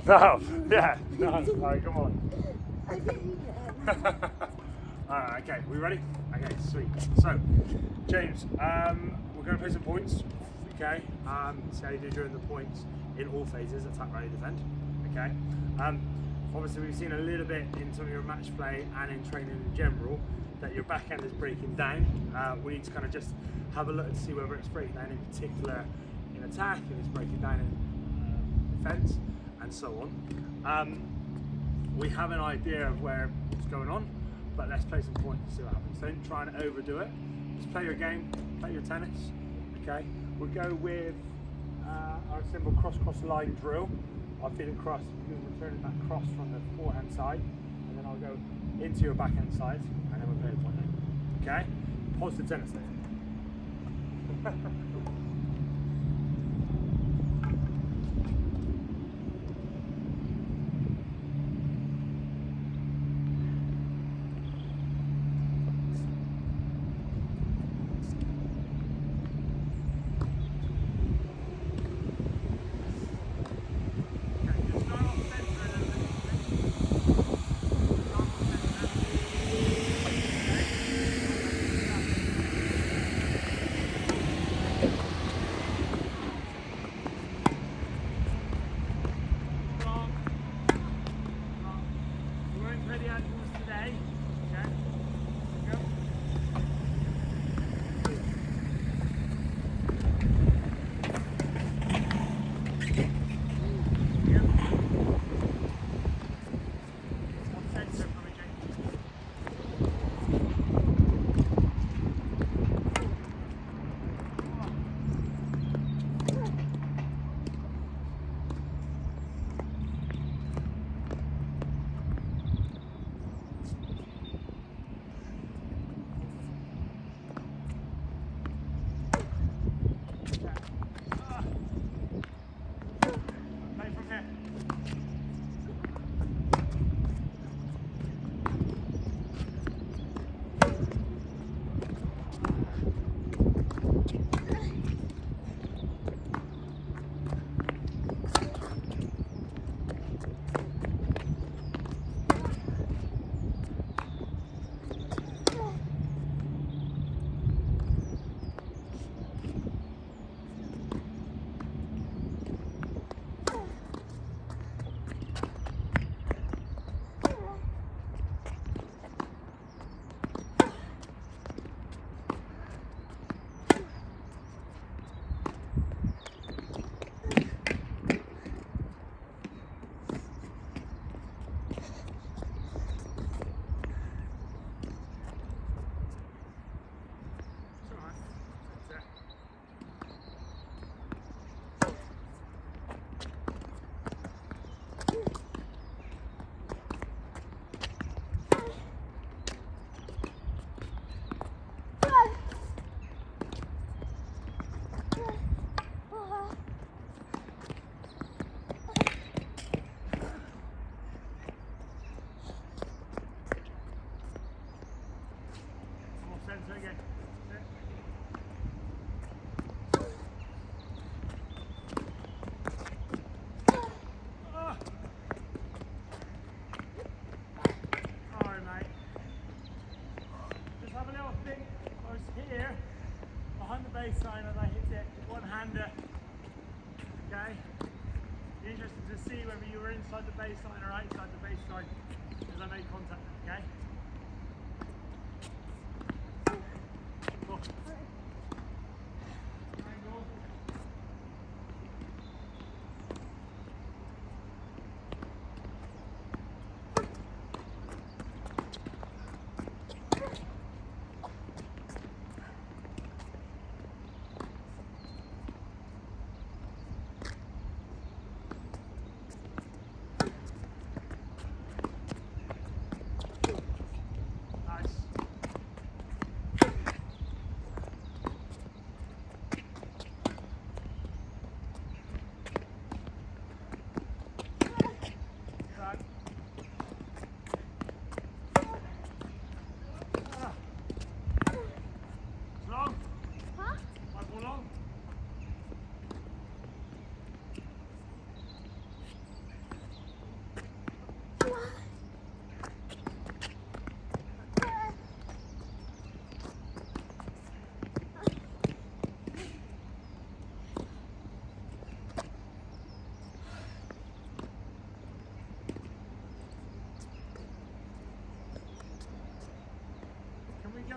No, yeah, no, alright, come on. I didn't Alright, okay, we ready? Okay, sweet. So, James, we're going to play some points, okay? See how you do during the points in all phases, attack, rally, defend, okay? Obviously, we've seen a little bit in some of your match play and in training in general that your back end is breaking down. We need to kind of just have a look and see whether it's breaking down in particular in attack, if it's breaking down in defense, and so on. We have an idea of where it's going on, but let's play some points and see what happens. Don't try and overdo it. Just play your game, play your tennis, okay? We'll go with our simple cross line drill. I'll feed it cross, you'll return that cross from the forehand side, and then I'll go into your backhand side, and then we'll play the point then. Okay? Pause the tennis then. Baseline and I hit it one-hander. Okay? Be interested to see whether you were inside the baseline or outside the baseline as I made contact. Okay? Cool. Angle.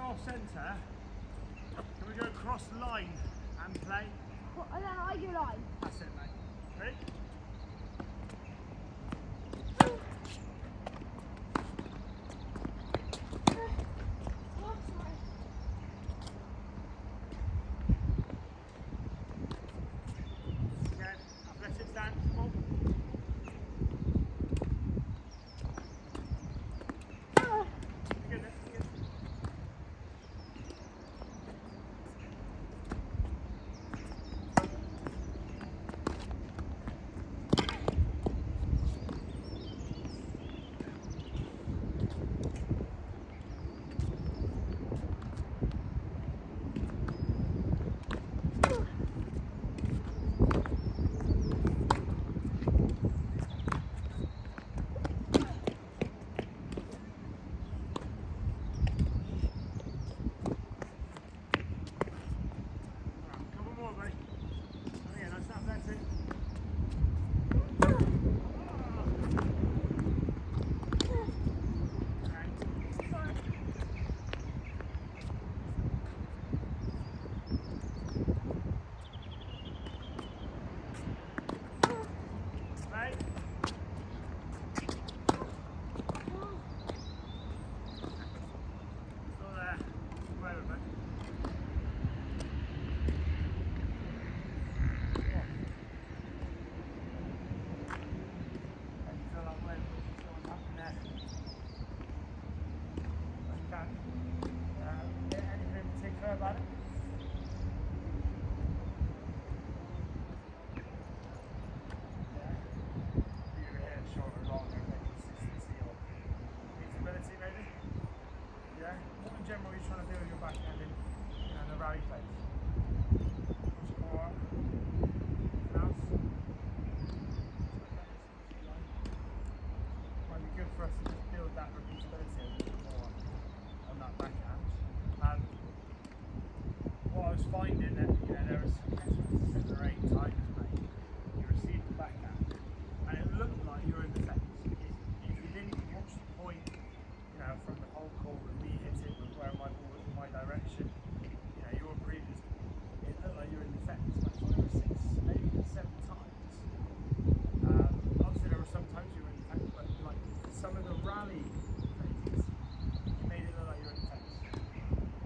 off centre, can we go cross line and play? And then I do line. That's it, mate. Ready? Again, athletic stand, come on. Good, that's good. Couple more, buddy. Okay, that's athletic. Right. Still there. Wait a minute. Feel like wait, what's happening there? Okay. Anything in particular about it? Your head, shoulder, longer, consistency or feasibility maybe? Yeah? What in general are you trying to do with your backhand in the rally phase? Score. Mouse. Might be good for us to just build that repeatability a little bit more on that backhand. What I was finding that there was 7 or 8 times, mate, you received the backhand and it looked like you were in defence. If you didn't watch the point, from the whole call with me hitting with where my ball was in my direction, your previous, it looked like you were in defence like 5 or 6, maybe even 7 times. Obviously there were some times you were in defence, but like some of the rally phases, you made it look like you were in defence.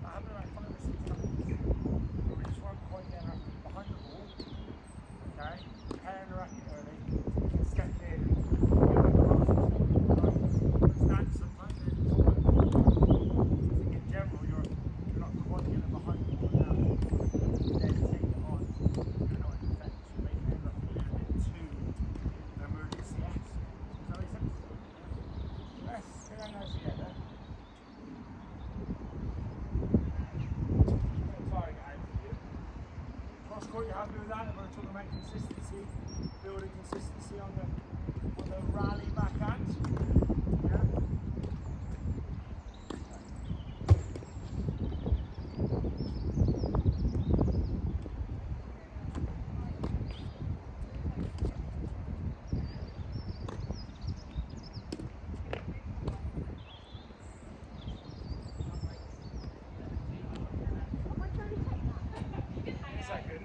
That happened like 5 or 6 times. But we just weren't quite getting up behind the ball. Okay? Pairing the racket early, step in and get across. Stand sometimes and it's all right. I think in general you're not quite getting behind the ball now. Then take it on. You're not in defence. You're making it look a little bit too emergency-esque. Does that make sense? Yes, get down nice again there. Cross court, you're happy with that? We're talking about consistency, building consistency on the rally backhand. Yeah. Am I trying to take that? Second.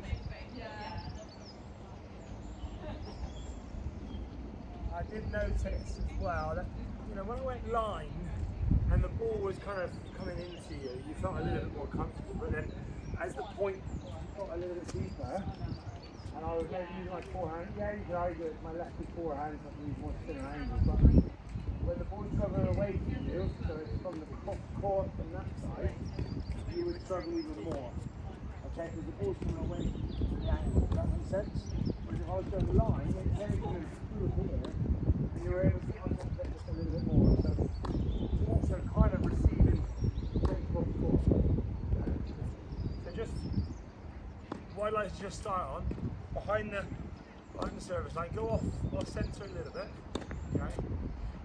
I did notice as well that when I went line and the ball was kind of coming into you, you felt a little bit more comfortable. But then as the point got a little bit deeper, and I was maybe using my forehand, you could argue it's my left forehand, so I can use more spinner angles. But when the ball's travelling away from you, so it's from the court from that side, you would struggle even more. Okay, because the ball's coming away from the angle. Does that make sense? Whereas if I was going line, it came through here, and you were able to concentrate just a little bit more. So it's also kind of receiving from court. So just what I'd like to just start on behind the service line, go off centre a little bit. Okay,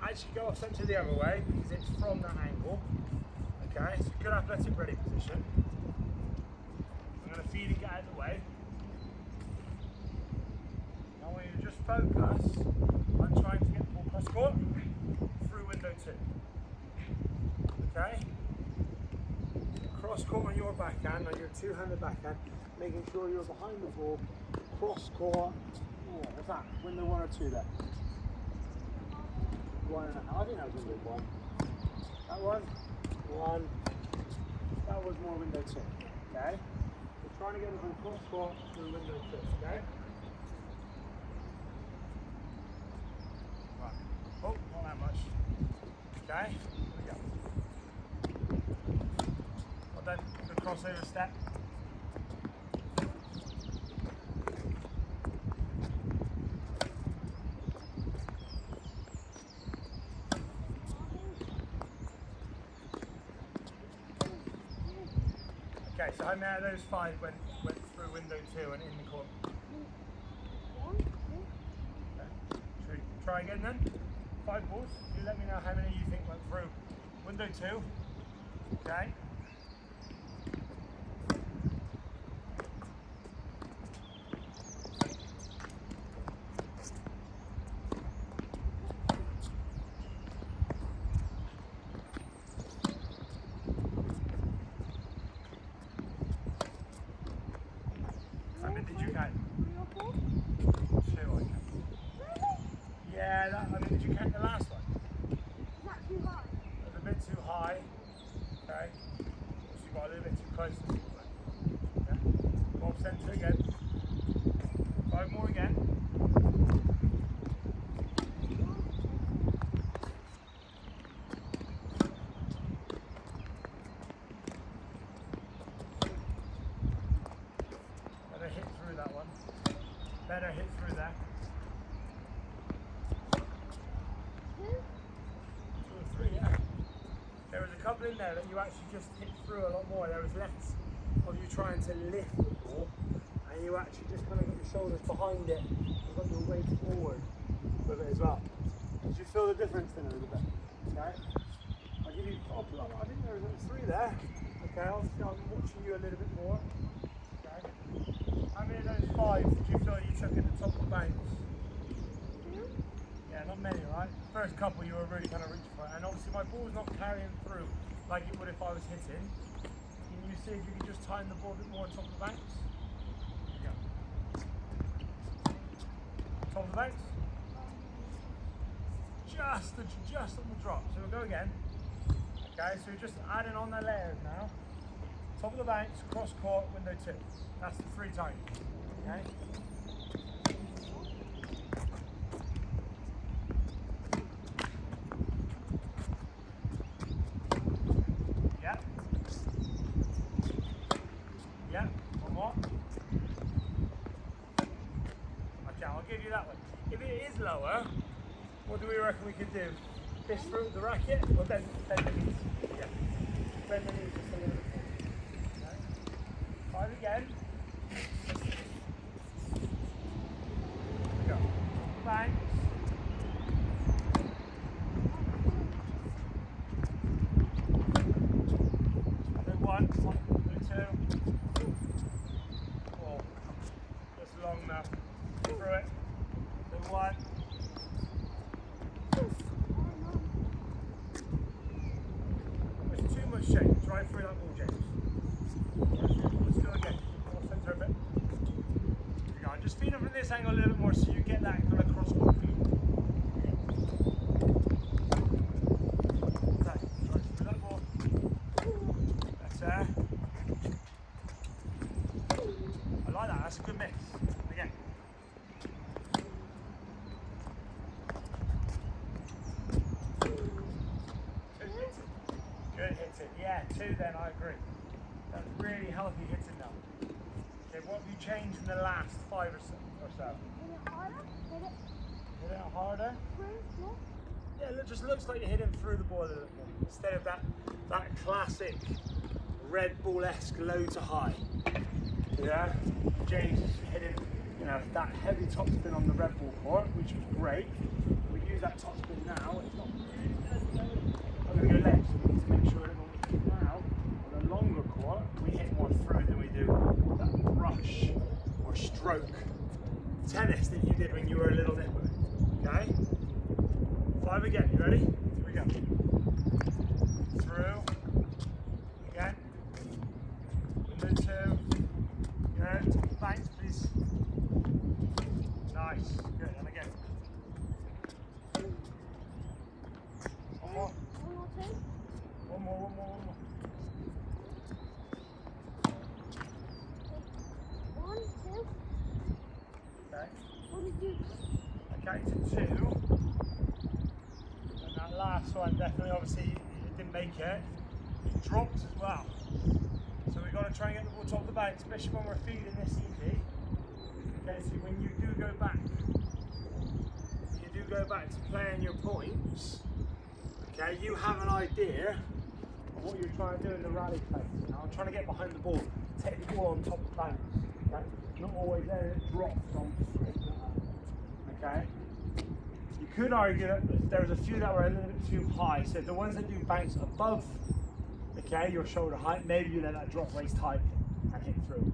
actually go off centre the other way because it's from that angle. Okay, it's a good athletic ready position. I'm going to feed and get out of the way. I want you to just focus on trying to get the ball cross court through window 2. Okay? Cross court on your backhand, on your two-handed backhand, making sure you're behind the ball. Cross court. Oh, what's that? Window 1 or 2 there? 1.5. I think that was window 1. That one. 1. That was more window 2. Okay? We're trying to get the ball cross court through window 2. Okay? Right. Oh, not that much. Okay? Here we go. Well done. Good crossover step. Okay, so how many out of those 5 went through window 2 and in the court? Okay. Should we try again then? 5 balls. You let me know how many you think went through window 2. Okay. How many did you count? 2, I count. Yeah, I mean, did you count the last one? Is that too high? It was a bit too high. Okay. So you got a little bit too close to the ball. Okay. 12% again. 5 more again. Better hit through that one. Better hit through that. 2 or 3, yeah. There was a couple in there that you actually just hit through a lot more. There was less of you trying to lift the ball, and you actually just kind of got your shoulders behind it and got your weight forward with it as well. Did you feel the difference then a little bit? Okay. I'll give you, I think there was 3 there. Okay, obviously I'm watching you a little bit more. Okay. How many of those 5 did you feel you took at the top of the bounce? Yeah, not many, right? First couple you were really kind of reaching for it, and obviously my ball's not carrying through like it would if I was hitting. Can you see if you can just tighten the ball a bit more top of the bounce? Yeah. Top of the bounce? Just on the drop. So we'll go again. Okay, so we're just adding on the layers now. Top of the bounce, cross court, window 2. That's the 3 times. Okay? Yeah, one more. Okay, I'll give you that one. If it is lower, what do we reckon we could do? Fist through the racket or bend the knees? Yeah. Bend the knees just a little bit more. Okay. 5 again. Here we go. Thanks. Do 1, do 2. 4. Just long enough. Through it. Do 1. There's too much shape. Drive through that ball, James. Let's go again. I'll centre a bit. Here we go. Just feed them from this angle a little bit more so you get that kind of cross court feed. Drive through that ball. Better. I like that. That's a good mix. Again. Good hitting. Yeah, 2 then, I agree. That's really healthy hitting now. Okay, what have you changed in the last 5 or so? Hit it harder? Hit it Hit it harder? through? No? Yeah, it just looks like you're hitting through the ball a little bit more. Instead of that classic Red Bull-esque low to high. Yeah? James is hitting, that heavy topspin on the Red Bull court, which was great. We use that topspin now. It's not really good. I'm going to go left, so we need to make sure that when we hit now, on a longer court, we hit more through than we do that brush or stroke tennis that you did when you were a little nipper. Okay? 5 again, you ready? Here we go. Through. Again. 2. And that last one, definitely, obviously, it didn't make it. It dropped as well. So we've got to try and get the ball top of the bank, especially when we're feeding this easy. Okay, so when you do go back to playing your points, okay, you have an idea of what you're trying to do in the rally phase. Now, I'm trying to get behind the ball, take the ball on top of the bounce. Okay? Not always there, it drops on straight up. Okay? You could argue that there was a few that were a little bit too high, so the ones that do bounce above, okay, your shoulder height, maybe you let that drop waist height and hit through.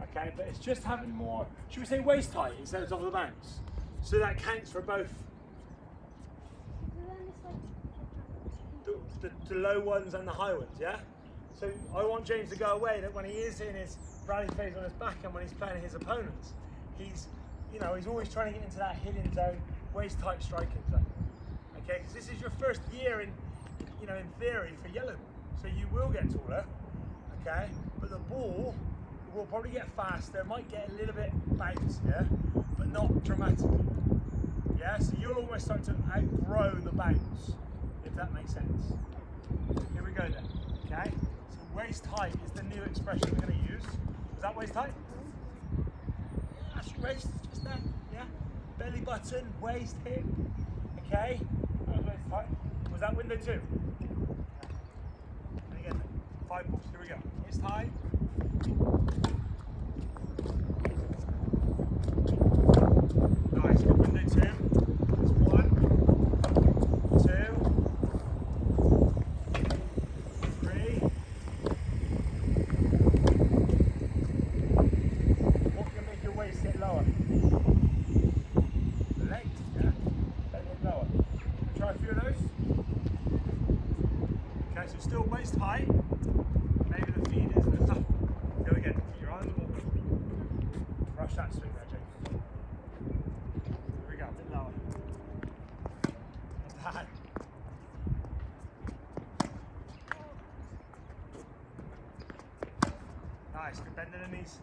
Okay, but it's just having more, should we say waist height instead of top of the bounce? So that counts for both the low ones and the high ones, yeah? So I want James to go away that when he is in his rally phase on his back and when he's playing his opponents, he's always trying to get into that hidden zone, waist height striking zone. Okay, because this is your first year in theory for yellow, so you will get taller, okay? But the ball will probably get faster, might get a little bit bouncier, but not dramatically. Yeah, so you'll almost start to outgrow the bounce, if that makes sense. Here we go then, okay? So waist height is the new expression we're going to use. Is that waist height? Yeah, that's your waist, just there, yeah? Belly button, waist, hip, okay? That was waist height. Was that window 2? And again, 5 balls, here we go. Waist height. Nice, good window 2. That's 1, 2, 3. What can make your waist get lower? The leg, yeah? Let it lower. Try a few of those. Okay, so still waist height. Maybe the feet is the top. Go again, keep your eye on the ball. Rush that swing there, James. Here we go, a bit lower. Not bad. Nice, good bend in the knees.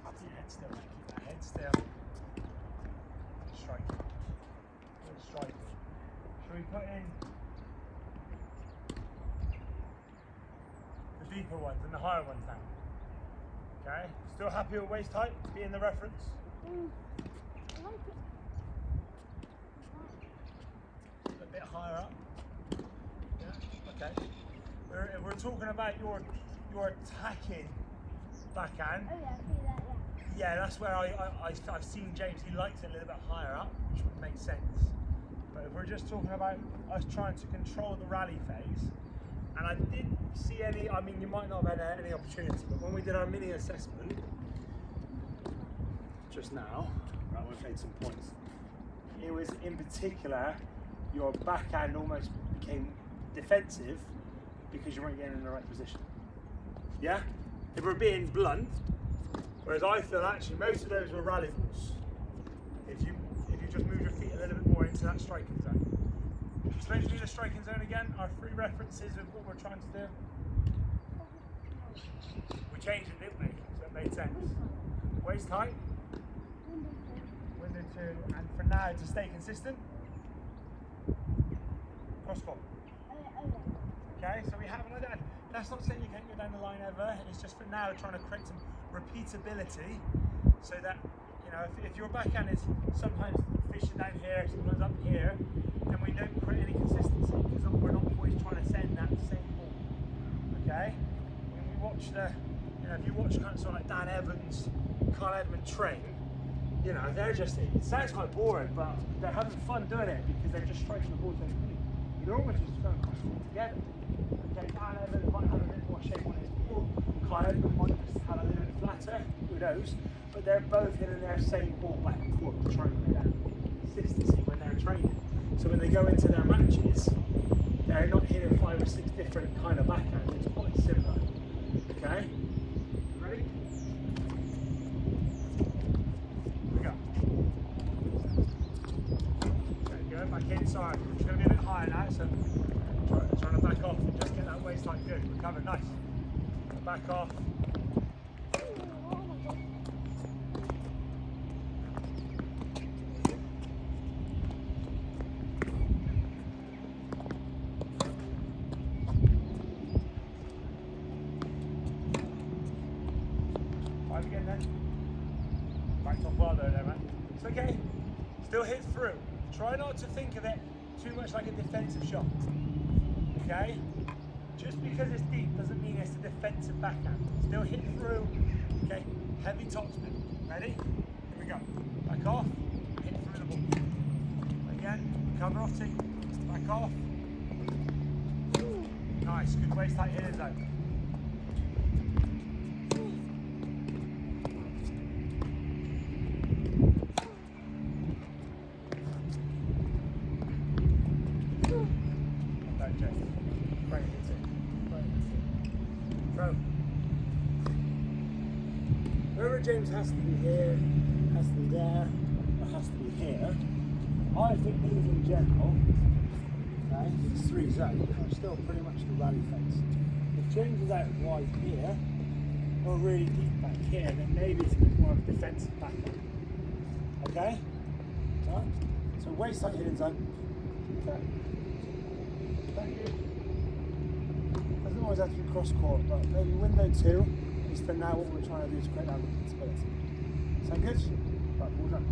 Keep your head still, mate. Keep that head still. Strike. Good strike. Shall we put in the deeper ones and the higher ones now? Okay, still happy with waist height being the reference? I like it. A bit higher up. Yeah, okay. We're talking about your attacking backhand. Oh yeah, I see that, yeah. Yeah, that's where I've seen James, he likes it a little bit higher up, which would make sense. But if we're just talking about us trying to control the rally phase, and I didn't see any, I mean, you might not have had any opportunity, but when we did our mini assessment just now, right, we played some points, it was in particular, your backhand almost became defensive because you weren't getting in the right position. Yeah? If we're being blunt, whereas I feel actually most of those were rally balls. If you just move your feet a little bit more into that striking zone. Explain to me the striking zone again, our 3 references of what we're trying to do. We changed it, didn't we? So it made sense. Waist height, window 2, and for now to stay consistent, cross ball. Okay, so we haven't done. That's not saying you can't go down the line ever. It's just for now trying to create some repeatability, so that if your backhand is sometimes fishing down here, sometimes up here, then we don't create any consistency because we're not always trying to send that same ball. Okay, when we watch if you watch kind of someone like Dan Evans, Carl Edmund train, they're just, it sounds quite boring, but they're having fun doing it because they're just striking the ball so quickly. You're almost just trying to cross it together. Okay, Dan Evans might have a bit more shape on his ball. Carl Edmund might just have a little bit flatter, who knows? But they're both hitting their same ball back and forth to try and get that consistency when they're training. So when they go into their matches, they're not hitting 5 or 6 different kind of backhands. It's quite similar. Okay? Ready? Here we go. Okay, go back inside. It's going to be a bit higher now, so trying to back off and just get that waist line good. Recover, nice. Back off. It's okay. Still hit through. Try not to think of it too much like a defensive shot. Okay? Just because it's deep doesn't mean it's a defensive backhand. Still hit through. Okay? Heavy topspin. Ready? Here we go. Back off. Hit through the ball. Again. Cover off tee. Back off. Nice. Good waist tight hidden zone. Whoever James has to be here, has to be there, or has to be here. I think these in general, okay, it's 3 zones, are still pretty much the rally face. If James is out wide here, or really deep back here, then maybe it's a bit more of a defensive backhand. Okay? So waist tight hidden zone. Okay. Thank you. Doesn't always have to be cross court, but maybe window 2 is for now what we're trying to do is create that stability. Sound good? Right, balls up.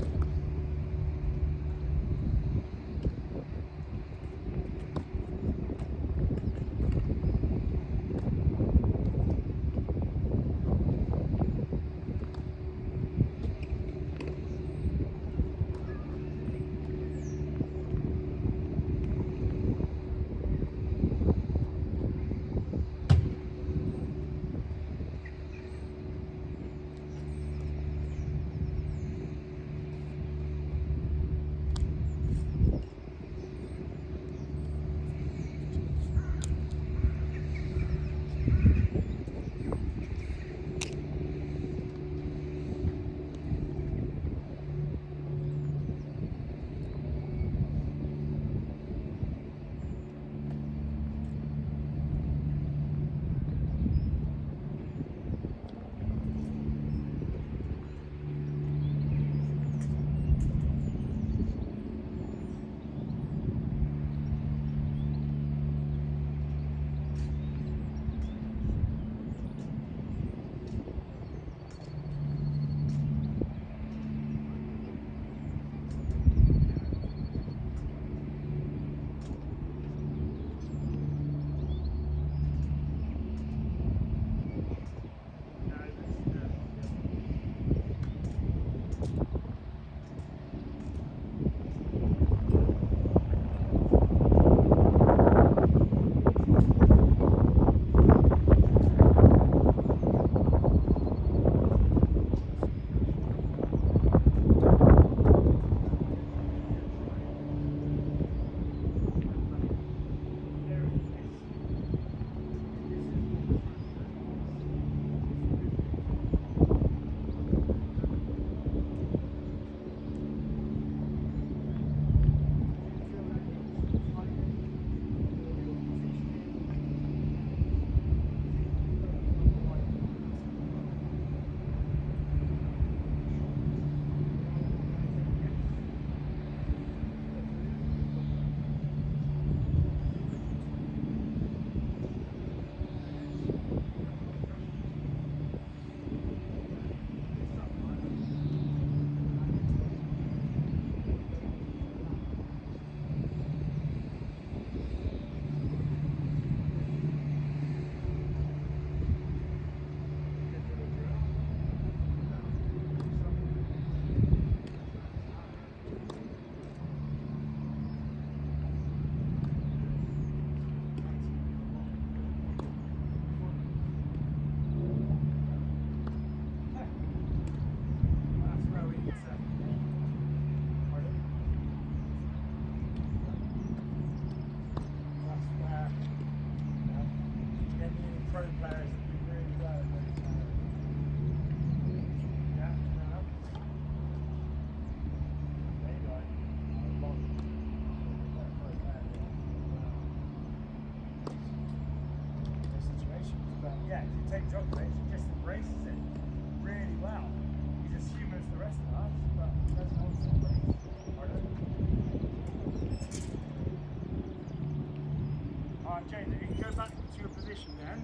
James, if you can go back to your position then.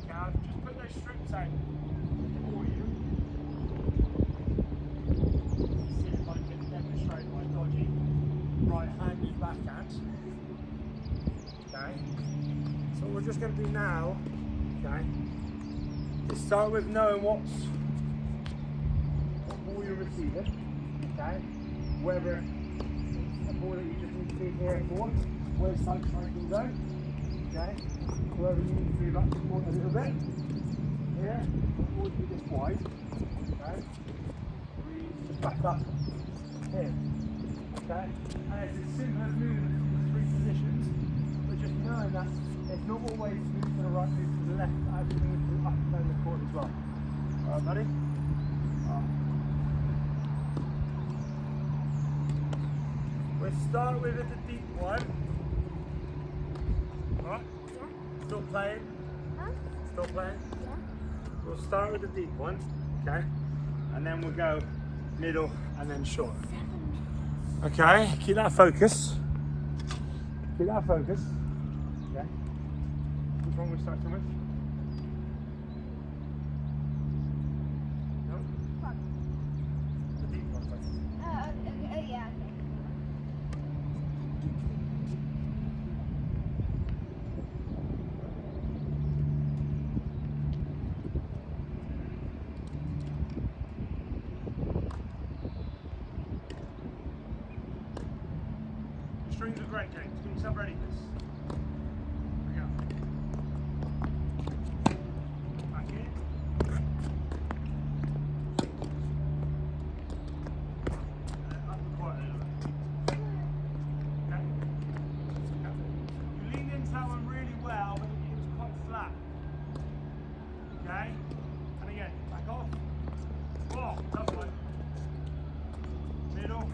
Okay, I'll just put those strips out for you. backhand. Okay. So what we're just going to do now, okay, is start with knowing what ball you're receiving. Okay. Whether it's a ball that you just need to be here for, where side striking zone. Okay. Whether you need to move up more a little bit. Here, always be this wide. Okay. Breathe back up. Here. Okay. And it's as simple as moving between the three positions, but just knowing that it's not always move to the right, move to the left, but actually move to the up and down the court as well. Alright, buddy? We'll start with the deep one. Alright? Yeah. Still playing? Huh? Still playing? Yeah. We'll start with the deep one, okay? And then we'll go middle and then short. Okay, keep that focus. Keep that focus. Okay. Which one we starting with? No? What? The deep one first. Yeah, okay. Strings are great, James. Get yourself ready for this. Here we go. Back in. And then up the court a little bit. Okay. You leaned into that one really well, but it was quite flat. Okay. And again, back off. Oh, tough one. Middle.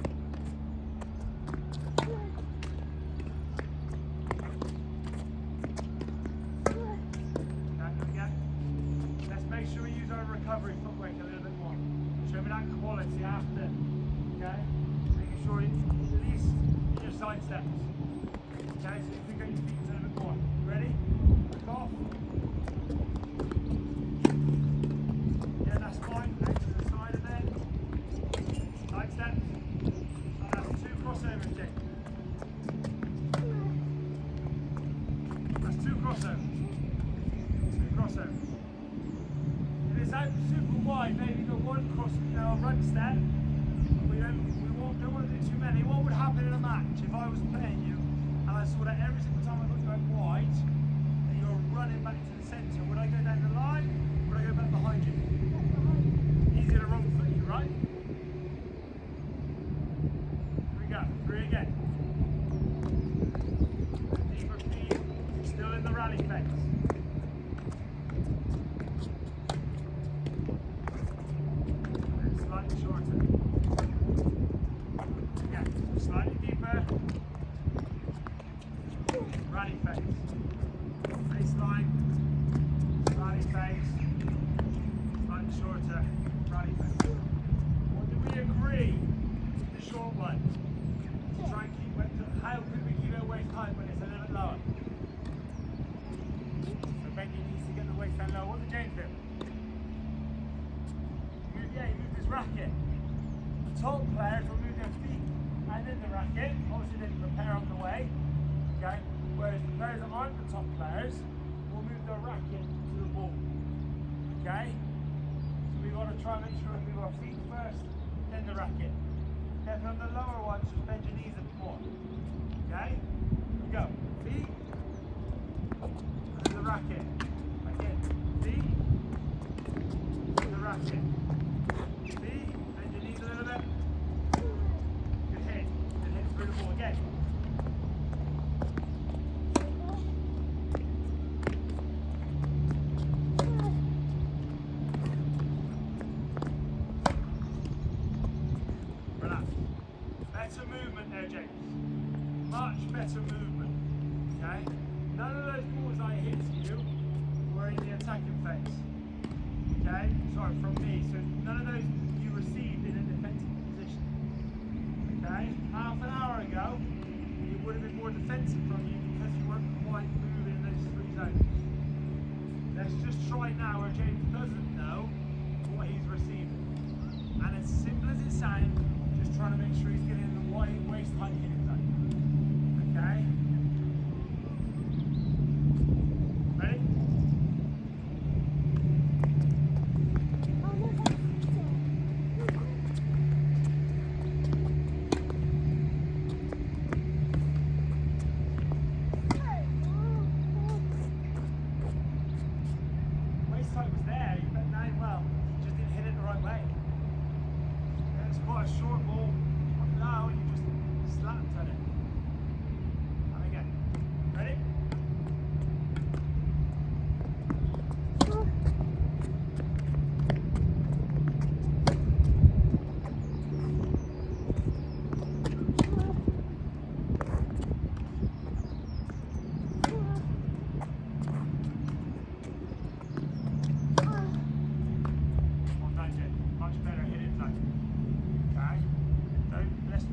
Make sure we use our recovery footwork a little bit more. Show me that quality after. Okay? Making sure it's at least in your side steps. Okay, so you can get your feet a little bit more. You ready? Back off. Yeah, that's fine. Back to the side of it. Side steps. And that's 2 crossovers, Jake. That's 2 crossovers. 2 crossovers. It's out super wide, maybe the one cross run step. Don't want to do too many. What would happen in a match if I was playing you and I saw that every single time I got you out wide and you're running back to the centre? Would I go down the line? Or would I go back behind you? Easier to wrong foot you, right? Here we go. 3 again. Deeper feet. Still in the rally phase. Slightly shorter. Again, slightly deeper. Rally phase. Baseline. Rally phase. Slightly shorter. Rally phase. What did we agree? The short one. To try and keep it. How could we keep it waist height when it's a little bit lower? So Benji needs to get the waist down low. What did James do? Yeah, he moved his racket. The top players will move their feet and then the racket. Obviously they prepare on the way. Okay? Whereas the players that aren't the top players will move their racket to the ball. Okay? So we've got to try and make sure we move our feet first, then the racket. Then on the lower ones, just bend your knees a bit more. Okay? Here we go. Feet. And the racket. Again. Feet. And the racket. See? Bend your knees a little bit. Good hit. Good hit through the ball again. Relax. Better movement there, James. Much better movement. Okay? None of those balls I hit to you were in the attacking phase. Okay? Sorry, from me. So none of those you received in a defensive position. Okay? Half an hour ago, it would have been more defensive from you because you weren't quite moving in those 3 zones. Let's just try now where James doesn't know what he's receiving. And as simple as it sounds, just trying to make sure he's getting in the waist height hitting zone.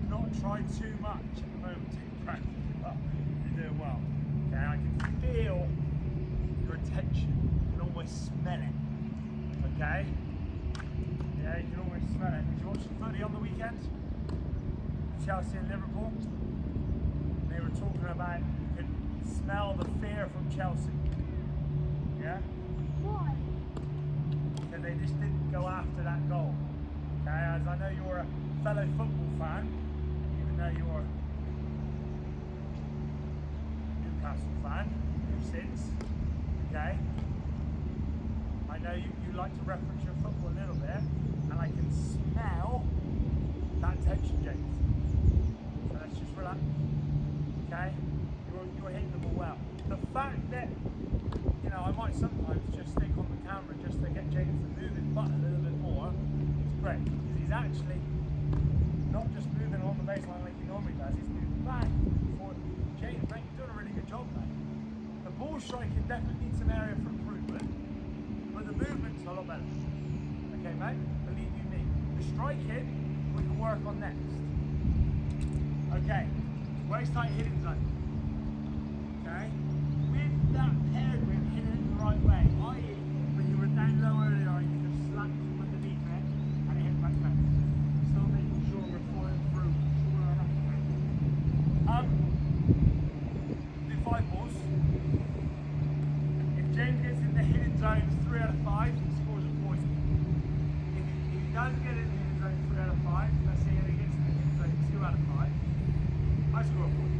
not try too much at the moment. Take a breath. Oh, you're doing well. Okay, I can feel your tension. You can almost smell it. Okay? Yeah, you can almost smell it. Did you watch the footy on the weekend? Chelsea and Liverpool? They were talking about you could smell the fear from Chelsea. Yeah? Why? Because they just didn't go after that goal. Okay, as I know you're a fellow football fan, even though you're a Newcastle fan, ever since. Okay? I know you like to reference your football a little bit, and I can smell that tension, James. So let's just relax. Okay? You're hitting the ball well. The fact that, you know, I might sometimes just stick on the camera just to get James to move his butt a little bit more is great, because he's actually not just moving along the baseline like he normally does, he's moving back and forth. James, mate, you're doing a really good job, mate. The ball striking definitely needs some area for improvement, but the movement's a lot better. Okay, mate? Believe you me. The striking, we can work on next. Okay, waist height hitting zone. Okay? With that paired with hitting it the right way, i.e., when you were down low earlier, you just slapped from underneath it and it hit back fence. Still making sure we're following through. Sure enough. Do 5 balls. If James gets in the hidden zone 3 out of 5, he scores a point. If he doesn't get in the hidden zone 3 out of 5, let's say he gets in the hidden zone 2 out of 5, I score a point.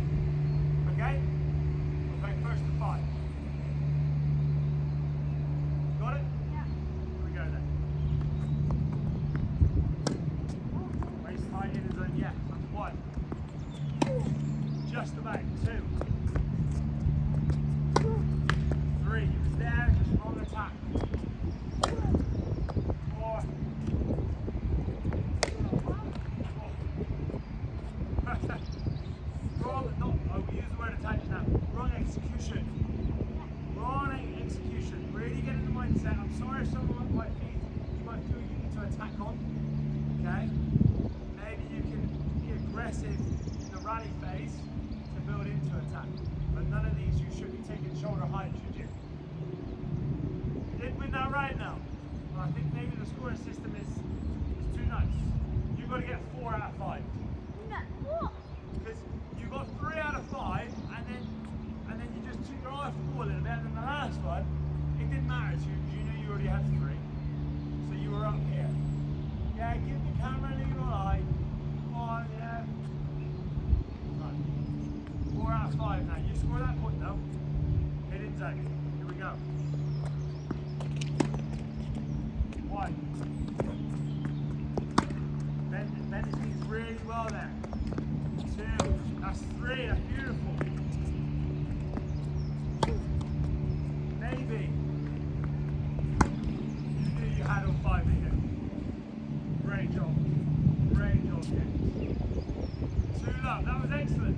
Okay? We'll go first to 5. Got it? Yeah. Here we go then. Waist height in the zone, yeah. That's 1. Just about 2. 3. He was there, just wrong attack. 4. Wrong, not, I will use the word attach now. Wrong execution. Wrong execution. Really get in the mindset. I'm sorry if someone might feel you might feel you need to attack on. Okay? Maybe you can be aggressive in the rally phase to build into attack. But none of these you should be taking shoulder height, should you? You didn't win that right now. But I think maybe the scoring system is too nice. You've got to get 4 out of 5. No. What? Because you got 3 out of 5, and then you just took your eye off the ball a little bit, and then the last one, it didn't matter to you because you knew you already had 3. So you were up here. Yeah, give the camera an eagle eye. Oh, yeah. Right. 4 out of 5 now. You score that point though. Hidden zone. Here we go. 1. Bend his knees really well there. 2. That's 3. That's beautiful. Maybe. You knew you had all 5 in you. Great job. Great job, James. 2 love. That was excellent.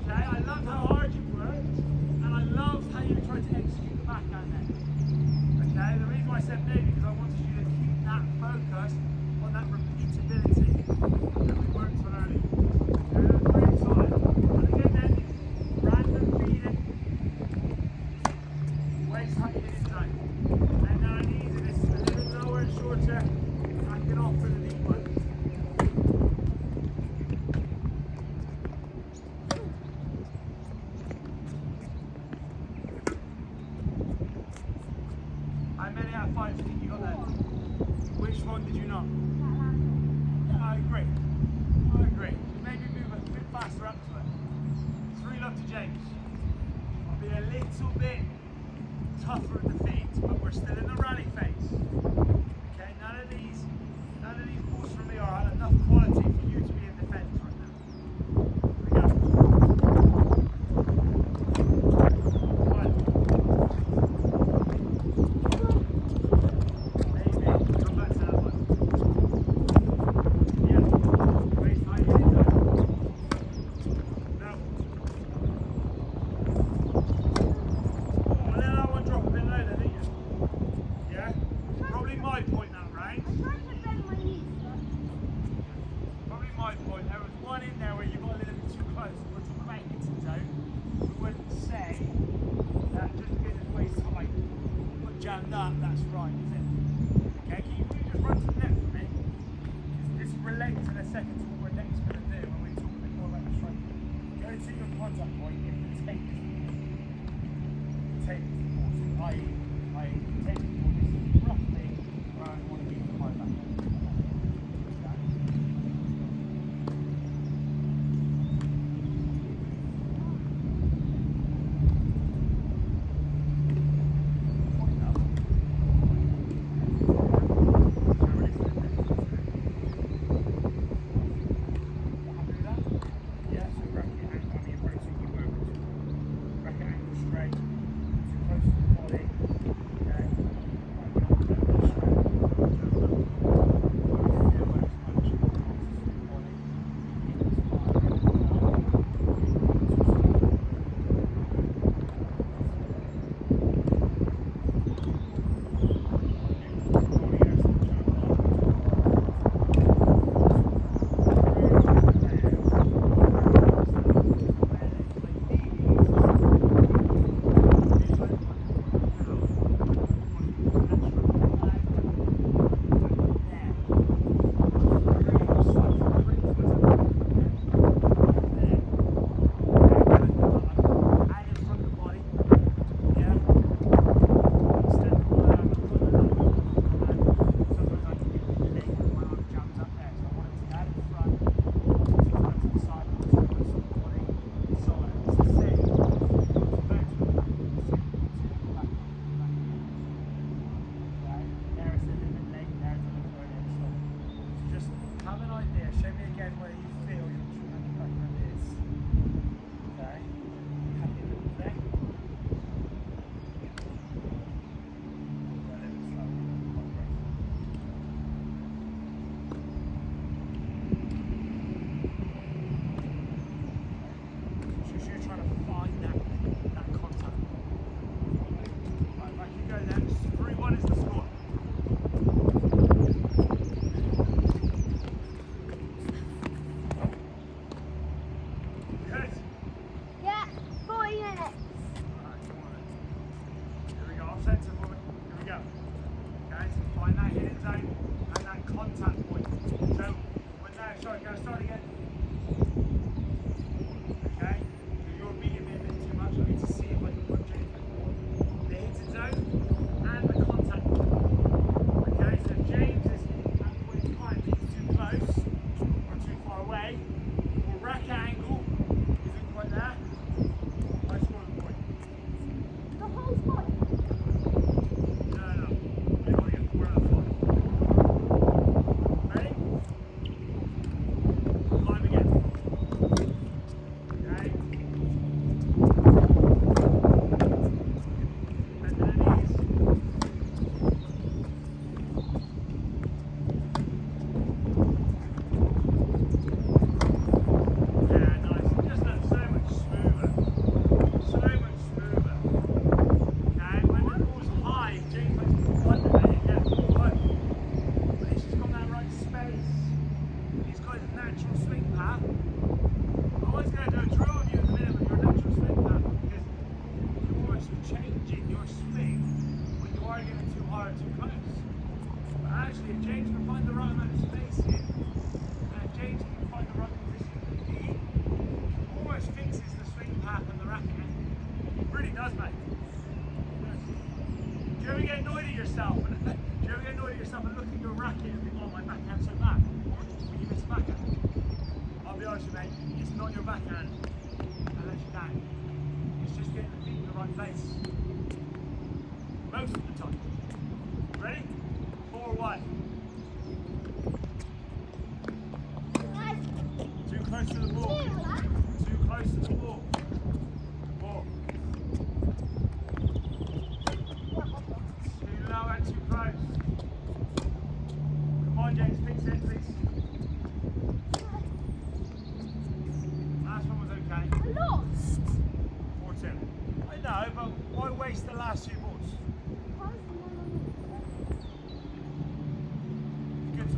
Okay, I loved how hard you worked, and I loved how you tried to execute the backhand there. Okay, the reason why I said maybe because I wanted you to keep that focus on that repeatability that we worked on earlier. Okay, that's very solid. And again then, random feeding, waist height hitting zone. And now I need this a little lower and shorter, backing off for the deep one. How many out of 5 do you think you got there? Which one did you not? Yeah, I agree. I agree. Maybe move a bit faster up to it. 3 love to James. I'll be a little bit tougher at the feet, but we're still in the rally phase. Okay, none of these balls from me are at enough quality for you to be in defence right now. Here we go. 1. Maybe. Come back to that one. Yeah. Waist height hitting zone. No. Oh, let that one drop a bit lower, didn't you? one in there where you got a little bit too close. We're talking about hitting zone. We wouldn't say that just because it's way tight, but jammed up, that's right, is it? Okay, can you just run to the net for me? Because this relates in a second to what we're next going to do when we talk a bit more about the stroke. Go to your contact point if the tape is the tape is the ball. So i.e. the tape is the ball. This is roughly where I want to be for my back.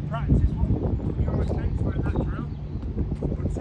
Practice what your mistakes were in that drill. But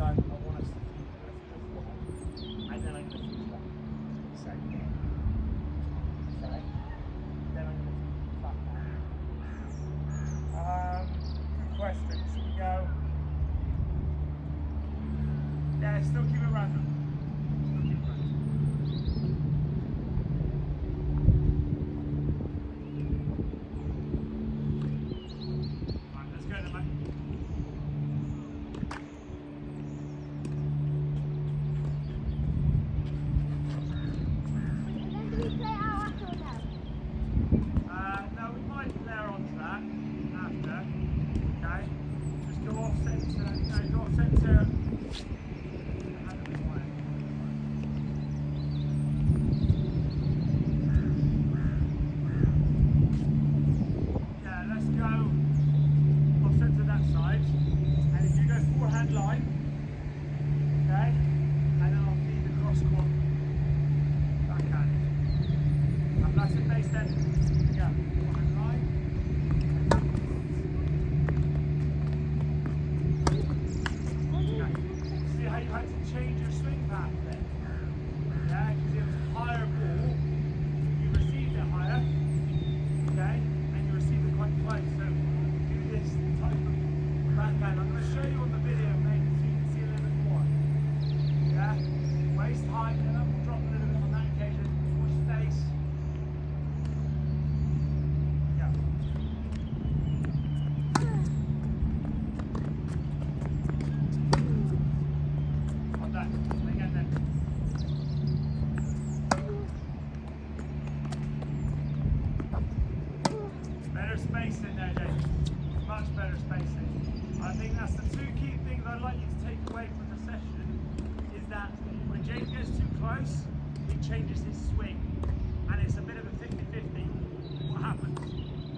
time, I want us to and then I'm going to finish that. Same thing. Okay. Then I'm going to finish that back. Good question. Should we go? Yeah, still keep it random. Still keep it random. Right, let's go then, mate. And then do we play out after or no? No, we might layer onto that after. Okay. Just go off centre. No, go off centre. Yeah, let's go off centre that side. And if you go forehand line, okay, and then I'll feed the cross court backhand. And that's it, base then. Yeah, forehand line. Okay. See how you had to change your swing path then? Yeah, because it was a higher ball. You received it higher. Okay, and you receive it quite close. So do this type of backhand. I'm going to show you on the video, maybe so you can see a little bit more. Yeah, waist height, and then we'll drop a little bit on that occasion. More space. Yeah. On that. Again then. Better spacing there, James. Much better spacing. I think that's the two key things I'd like you to take away from the session is that when James gets too close, he changes his swing. And it's a bit of a 50-50 what happens.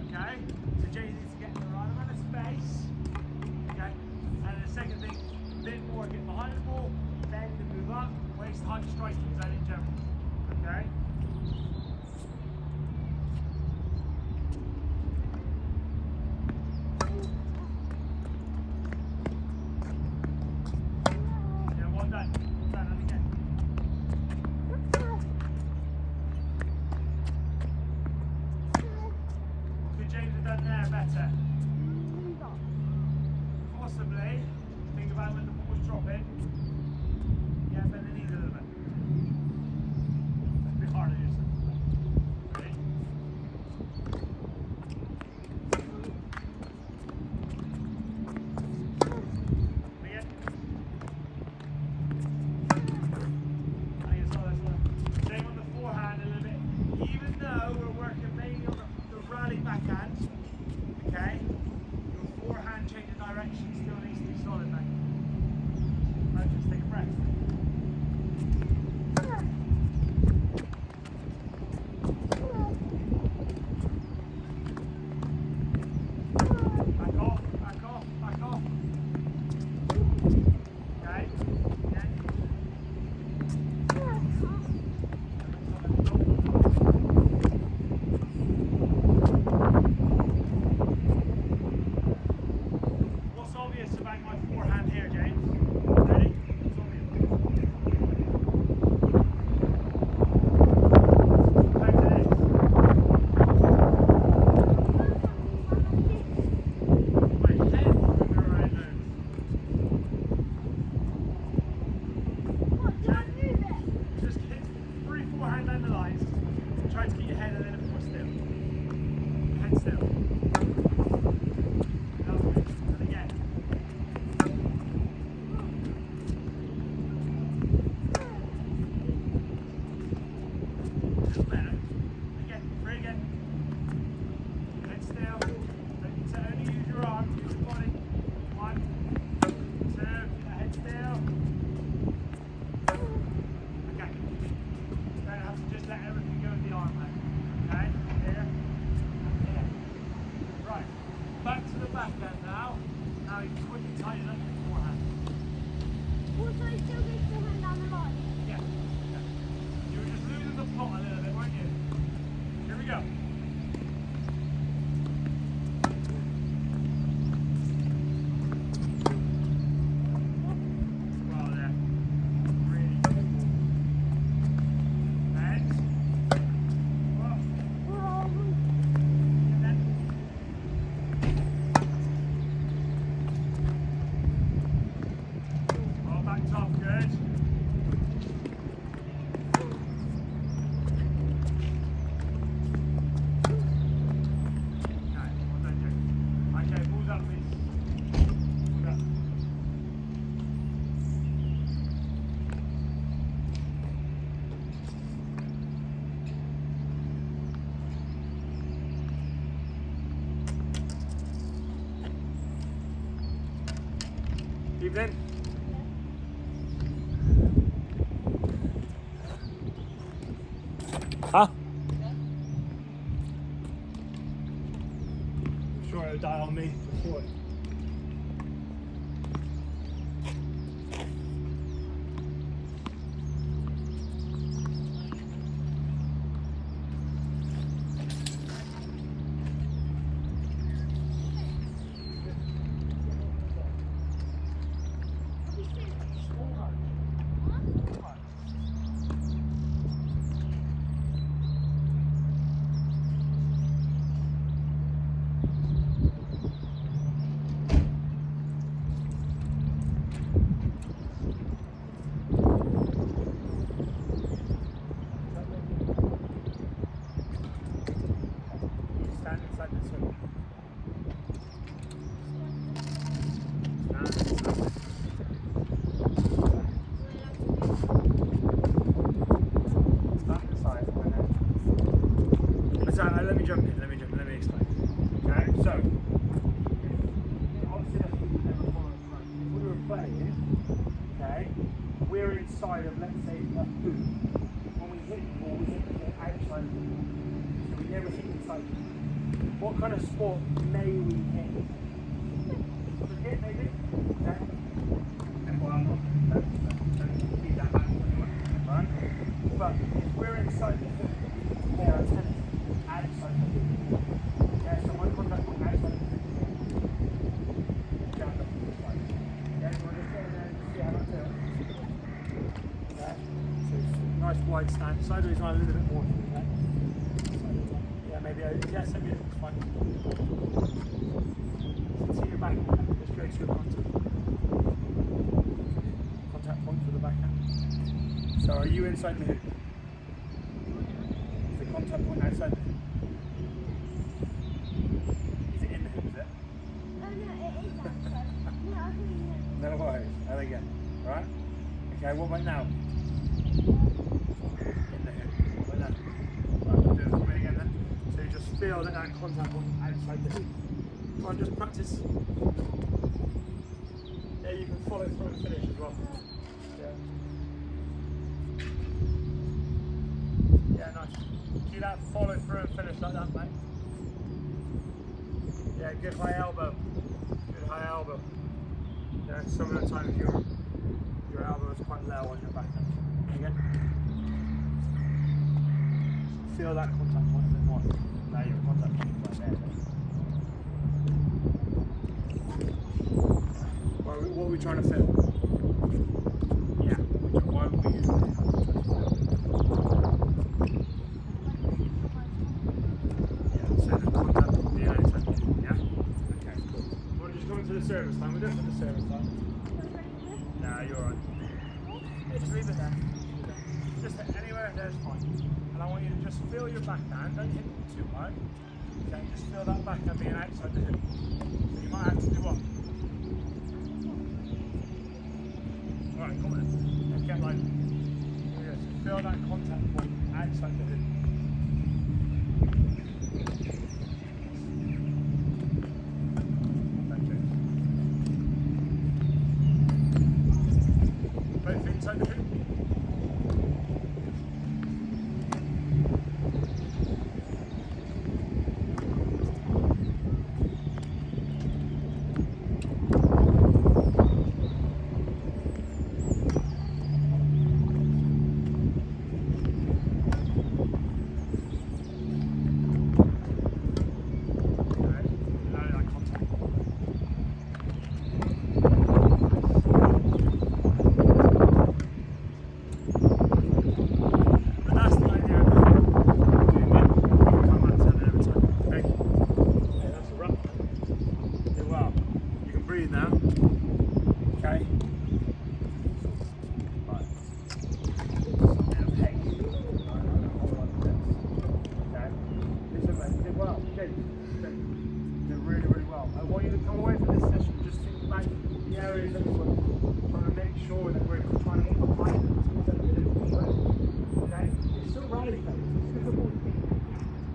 Okay? So James needs to get in the right amount of space. Okay? And the second thing, a bit more, get behind the ball, bend and move up, waist height striking zone in general. Okay? Yeah, well done. Well done, and again. Could James have done there better? Possibly. Think about when the ball's dropping. Yeah, bend the knees a little bit. It's a bit harder to do so. Ready? Again. I think it's all that's left. Same on the forehand a little bit. Even though we're working mainly on the rally backhand, okay, your forehand change of direction still needs to be solid, mate. Right, just take a breath. Back off, back off, back off. Okay, again. What's obvious about my forehand here, James? Ready? What's obvious? Back to this. My head moving around now. What, do I move it? Just hit three forehand down the lines. Try to keep your head a little bit more still. Head still. Lovely. And again. Little better. Again, three again. Head still. Only use your arms, use your body. 1, 2, keep the head still. Okay. Don't have to just let everything go with the arm, mate. Okay? Here. Here. Right. Back to the backhand now. Now you can quickly tighten up your forehand. Also, it still goes forehand down the line. Yeah. Yeah. You were just losing the plot a little bit, weren't you? Here we go. Evening. Huh? I'm sure it'll die on me before it. Stand inside this one. Stand inside. Let me jump in. Let me explain. Okay, so obviously that's what we never follow front. If we were playing, okay, we're inside of, let's say, a hoop. When we hit the ball, we hit the ball outside of the hoop. So we never hit inside the hoop. What kind of sport may we hit? Cricket, maybe? Okay. And well, I'm not. Don't keep that back anyway, right? But if we're inside the hoop, they are attempting outside the hoop. Yeah, so my contact point outside the hoop. Down the hoop side. Yeah, so we're just getting there and see how that feels. Okay. So nice wide stand. Sideways on a little bit more. Okay. Yeah, maybe. Yeah, send me it. It's fine. See your back. Just go to your contact point for the backhand. So are you inside the hoop? Is the contact point outside the hoop? Is it in the hoop, is it? Oh no, it is outside. No, I think No worries. And again. Right? Okay, what about now? In the hoop. What about now? Right, we'll do it for me again then. So you just feel that contact point outside the hoop. Come on, just practice. Yeah, you can follow through and finish as well. Yeah. Yeah, nice. See that follow through and finish like that, mate. Yeah, good high elbow. Good high elbow. Yeah, some of the times your elbow is quite low on your backhand. Again. Feel that contact point a bit more. Now your contact point is right there. What are we trying to feel? Yeah. Why would we use it? Yeah, so the contact will be outside. Yeah? Okay, cool. We're just going to the service line. We're doing it for the service line. Nah, you're alright. Yeah, just leave it there. Just anywhere there's fine. And I want you to just feel your backhand. Don't hit it too hard. Okay, just feel that backhand being outside the hoop. So you might have to do what? Alright, come on. Let's get like, just feel that contact point outside the hoop. Both inside the hoop.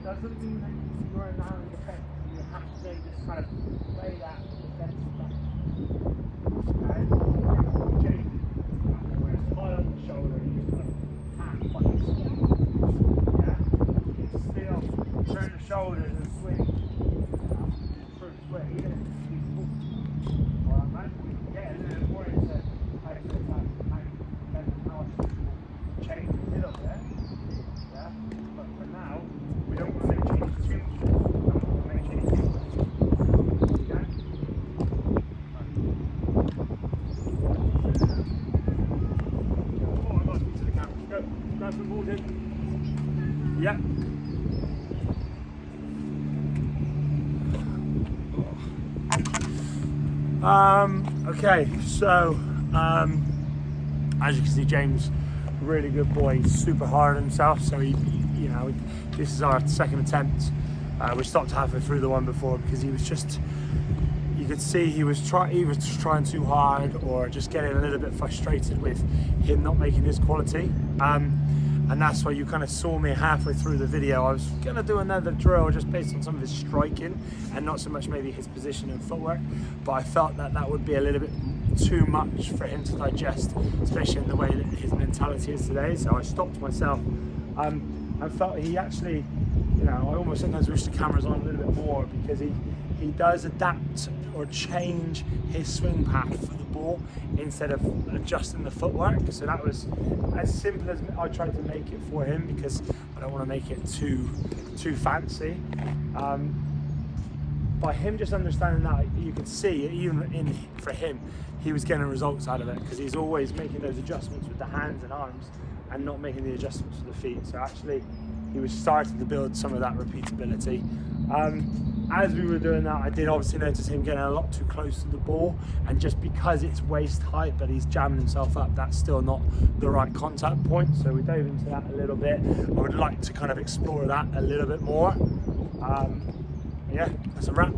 Doesn't mean that you're now in defense. You have to then just kind of play that defensive back. Okay? did. Yeah. Okay, so as you can see, James, really good boy, he's super hard on himself, so he, you know, this is our second attempt. We stopped halfway through the one before because he was just, you could see he was trying too hard, or just getting a little bit frustrated with him not making his quality. And that's why you kind of saw me halfway through the video. I was gonna do another drill just based on some of his striking and not so much maybe his position and footwork, but I felt that that would be a little bit too much for him to digest, especially in the way that his mentality is today. So I stopped myself. I felt he actually, you know, I almost sometimes wish the camera's on a little bit more, because he does adapt or change his swing path for the ball instead of adjusting the footwork. So that was as simple as I tried to make it for him, because I don't want to make it too fancy. By him just understanding that, you could see even for him, he was getting results out of it, because he's always making those adjustments with the hands and arms and not making the adjustments for the feet. So actually he was starting to build some of that repeatability. As we were doing that, I did obviously notice him getting a lot too close to the ball, and just because it's waist height but he's jamming himself up, that's still not the right contact point. So we dove into that a little bit. I would like to kind of explore that a little bit more. Yeah, that's a wrap.